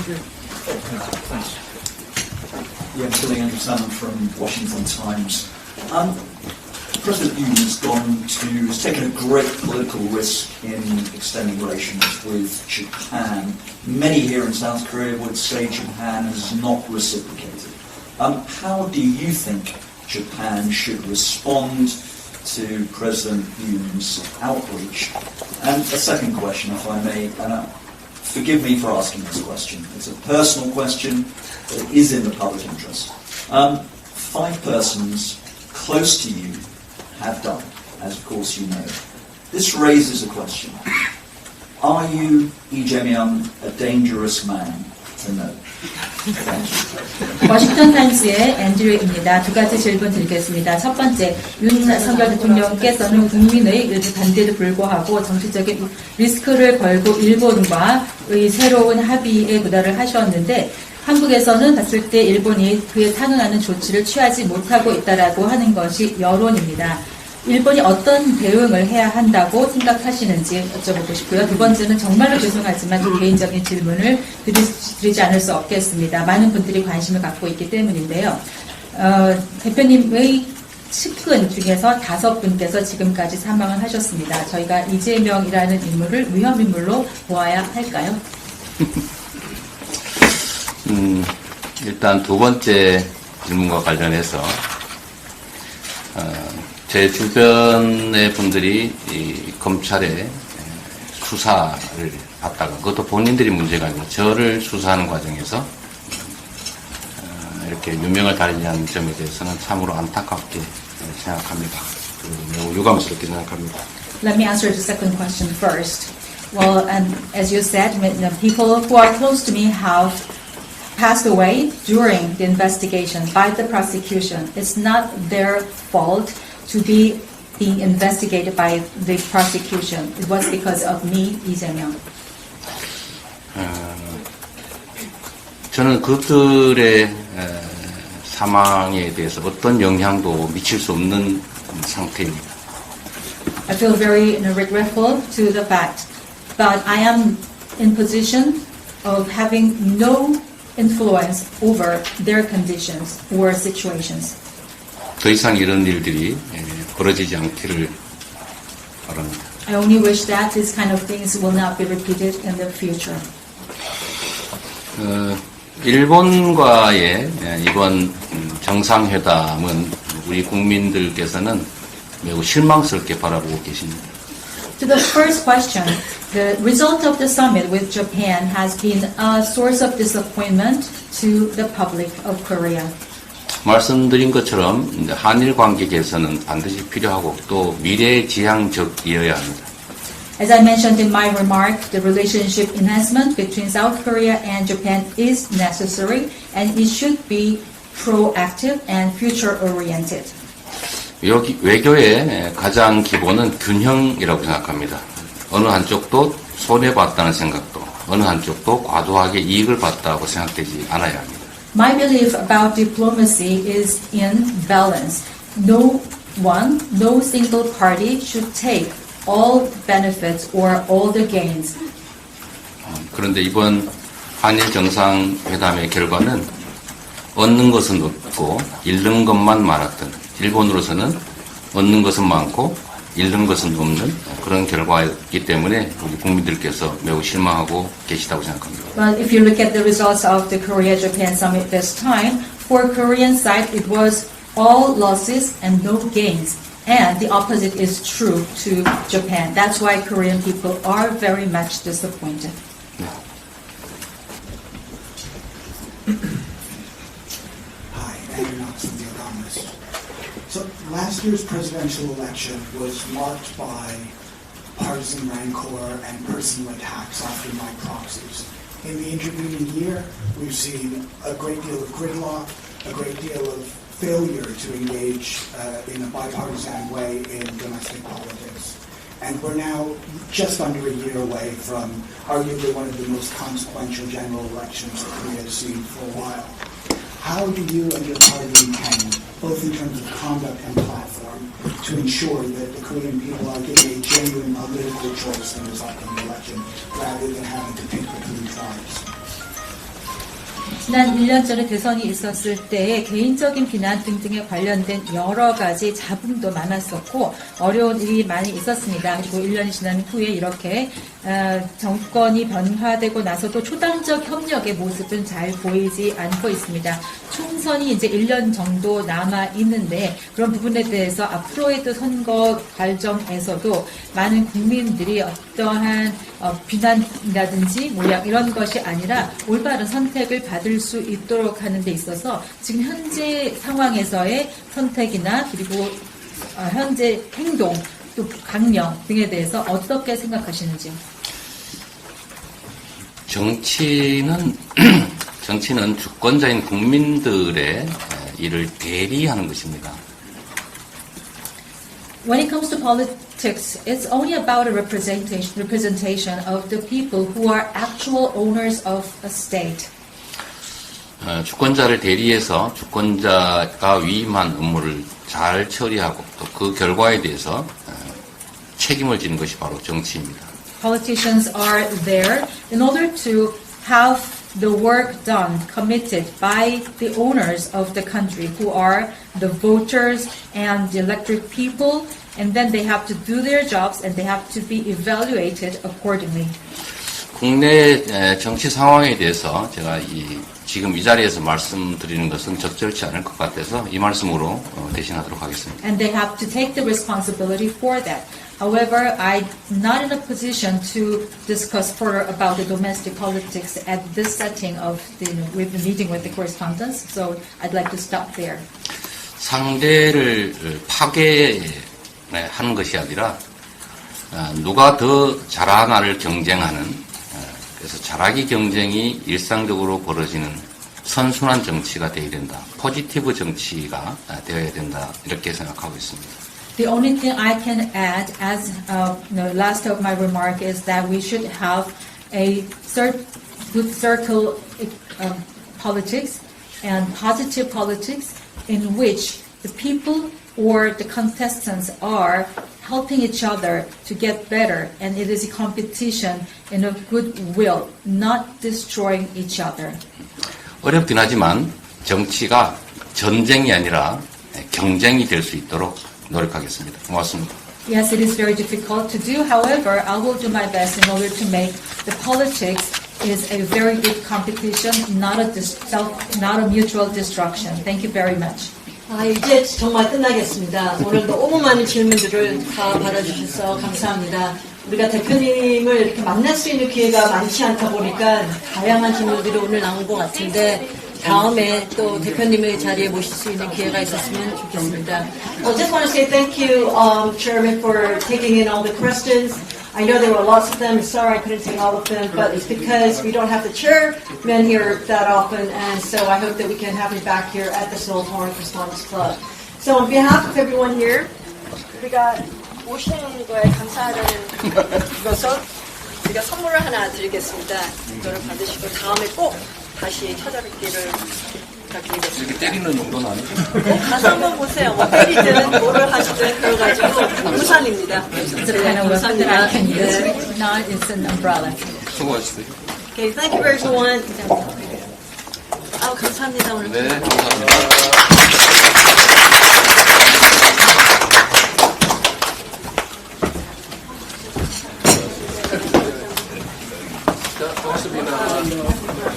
Thanks. Yeah, Billy Anderson from Washington Times. President Yoon has taken a great political risk in extending relations with Japan. Many here in South Korea would say Japan has not reciprocated. How do you think Japan should respond to President Yoon's outreach? And a second question, if I may, and forgive me for asking this question. It's a personal question, but it is in the public interest. 5 persons close to you have died, as of course you know. This raises a question. Are you, Leejm의, a dangerous man to know? 워싱턴 타임스의 앤드류입니다. 2가지 질문 드리겠습니다. 첫 번째, 윤석열 대통령께서는 국민의 일부 반대에도 불구하고 정치적인 리스크를 걸고 일본과의 새로운 합의에 도달을 하셨는데 한국에서는 봤을 때 일본이 그에 상응하는 조치를 취하지 못하고 있다라고 하는 것이 여론입니다. 일본이 어떤 대응을 해야 한다고 생각하시는지 여쭤보고 싶고요. 두 번째는 정말로 죄송하지만 좀 개인적인 질문을 드리지 않을 수 없겠습니다. 많은 분들이 관심을 갖고 있기 때문인데요. 대표님의 측근 중에서 5분께서 지금까지 사망을 하셨습니다. 저희가 이재명이라는 인물을 위험인물로 보아야 할까요? 일단 두 번째 질문과 관련해서 제 주변의 분들이 이 검찰의 수사를 받다가 그것도 본인들이 문제가 아니고 저를 수사하는 과정에서 이렇게 유명을 달리하는 점에 대해서는 참으로 안타깝게 생각합니다. 그리고 매우 유감스럽게 생각합니다. Let me answer the second question first. Well, as you said, people who are close to me have passed away during the investigation by the prosecution. It's not their fault to be being investigated by the prosecution. It was because of me, 이재명. 저는 그들의 사망에 대해서 어떤 영향도 미칠 수 없는 상태입니다. I feel very regretful to the fact that I am in position of having no influence over their conditions or situations. 더 이상 이런 일들이 벌어지지 않기를 바랍니다. I only wish that these kind of things will not be repeated in the future. 일본과의 이번 정상회담은 우리 국민들께서는 매우 실망스럽게 바라보고 계십니다. To the first question, the result of the summit with Japan has been a source of disappointment to the public of Korea. 말씀드린 것처럼 한일 관계 개선은 반드시 필요하고 또 미래지향적이어야 합니다. As I mentioned in my remark, the relationship enhancement between South Korea and Japan is necessary and it should be proactive and future-oriented. 외교의 가장 기본은 균형이라고 생각합니다. 어느 한쪽도 손해봤다는 생각도 어느 한쪽도 과도하게 이익을 봤다고 생각되지 않아야 합니다. My belief about diplomacy is in balance. No single party should take all benefits or all the gains. 그런데 이번 한일 정상회담의 결과는 얻는 것은 없고 잃는 것만 많았던 일본으로서는 얻는 것은 많고 잃는 것은 없는 그런 결과였기 때문에 우리 국민들께서 매우 실망하고 계시다고 생각합니다. Well, if you look at the results of the Korea-Japan summit this time, for Korean side it was all losses and no gains. And the opposite is true to Japan. That's why Korean people are very much disappointed. Hi, Andrew Knox from The Economist. So last year's presidential election was marked by partisan rancor and personal attacks, often by proxies. In the intervening year, we've seen a great deal of gridlock, a great deal of failure to engage in a bipartisan way in domestic politics. And we're now just under a year away from arguably one of the most consequential general elections that Korea has seen for a while. How do you and your party intend, both in terms of conduct and platform, to ensure that the Korean people are given a genuine political choice in this upcoming election, rather than having to pick between tribes? 지난 1년 전에 대선이 있었을 때에 개인적인 비난 등등에 관련된 여러 가지 잡음도 많았었고 어려운 일이 많이 있었습니다. 그리고 1년이 지난 후에 이렇게 정권이 변화되고 나서도 초당적 협력의 모습은 잘 보이지 않고 있습니다. 총선이 이제 1년 정도 남아 있는데 그런 부분에 대해서 앞으로의 선거 과정에서도 많은 국민들이 어떠한 비난이라든지 모양 이런 것이 아니라 올바른 선택을 받을 수 있도록 하는 데 있어서 지금 현재 상황에서의 선택이나 그리고 현재 행동 또 강령 등에 대해서 어떻게 생각하시는지요? 정치는 주권자인 국민들의 일을 대리하는 것입니다. When it comes to politics, it's only about a representation of the people who are actual owners of a state. 주권자를 대리해서 주권자가 위임한 업무를 잘 처리하고 또 그 결과에 대해서 책임을 지는 것이 바로 정치입니다. Politicians are there in order to have the work done, committed by the owners of the country, who are the voters and the elected people, and then they have to do their jobs and they have to be evaluated accordingly. 국내 정치 상황에 대해서 제가 지금 이 자리에서 말씀드리는 것은 적절치 않을 것 같아서 이 말씀으로 대신하도록 하겠습니다. And they have to take the responsibility for that. However, I'm not in a position to discuss further about the domestic politics at this setting of we've been meeting with the correspondents, so I'd like to stop there. 상대를 파괴하는 것이 아니라 누가 더 잘하나를 경쟁하는 그래서 잘하기 경쟁이 일상적으로 벌어지는 선순환 정치가 되어야 된다. 포지티브 정치가 되어야 된다. 이렇게 생각하고 있습니다. The only thing I can add as the last of my remark is that we should have a good circle politics and positive politics in which the people or the contestants are helping each other to get better, and it is a competition in a goodwill, not destroying each other. 어렵긴 하지만 정치가 전쟁이 아니라 경쟁이 될 수 있도록 노력하겠습니다. 고맙습니다. Yes, it is very difficult to do. However, I will do my best in order to make the politics is a very good competition, not a mutual destruction. Thank you very much. 이제 정말 끝나겠습니다. 오늘도 5분 많은 질문들을 다 받아주셔서 감사합니다. 우리가 대표님을 이렇게 만날 수 있는 기회가 많지 않다 보니까 다양한 질문들이 오늘 나온 것 같은데 다음에 또 대표님의 자리에 모실 수 있는 기회가 있었으면 좋겠습니다. I just want to say thank you, Chairman, for taking in all the questions. I know there were lots of them. Sorry I couldn't take all of them, but it's because we don't have the chairman here that often, and so I hope that we can have him back here at the Seoul Foreign Correspondents Club. So on behalf of everyone here, 우리가 오시는 거에 감사하다는 것으로 제가 선물을 하나 드리겠습니다. 이거를 받으시고 다음에 꼭 다시 찾아뵙기를 부탁드리겠습니다. 이렇게 때리는 정도는 아니죠? 가서 한번 보세요. 뭐 때리든 뭐를 하시든 그래가지고 우산입니다. It's a kind of weapon that I can use. If not, it's an umbrella. 수고하셨어요. Okay, thank you everyone. 감사합니다 오늘. 네, 감사합니다. 자, 고맙습니다.